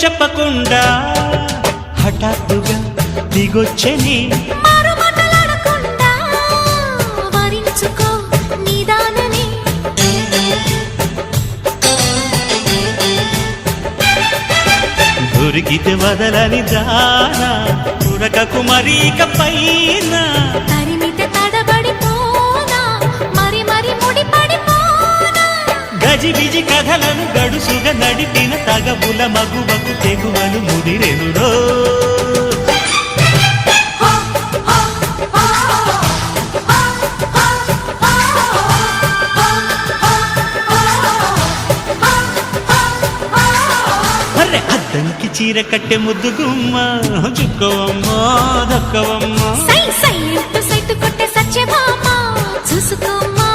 చెప్పకుండా హఠాత్తుగా దిగొచ్చని దొరికితే వదలని దానా పురకకు మరీక పైన తరిమితే తడబడిపోనా మరి మరి ముడిపడిపోనా గజిబిజి కథలను గడుసుగా నడిపిన తగబుల మగువకు తెగువలు ముదిరెనురో అద్దంకి చీర కట్టె ముద్దు గుమ్మ చుక్కవమ్మా దక్కవమ్మా సై సై అంటూ సైటు కొట్టే సత్యభామ చూసుకోమ్మా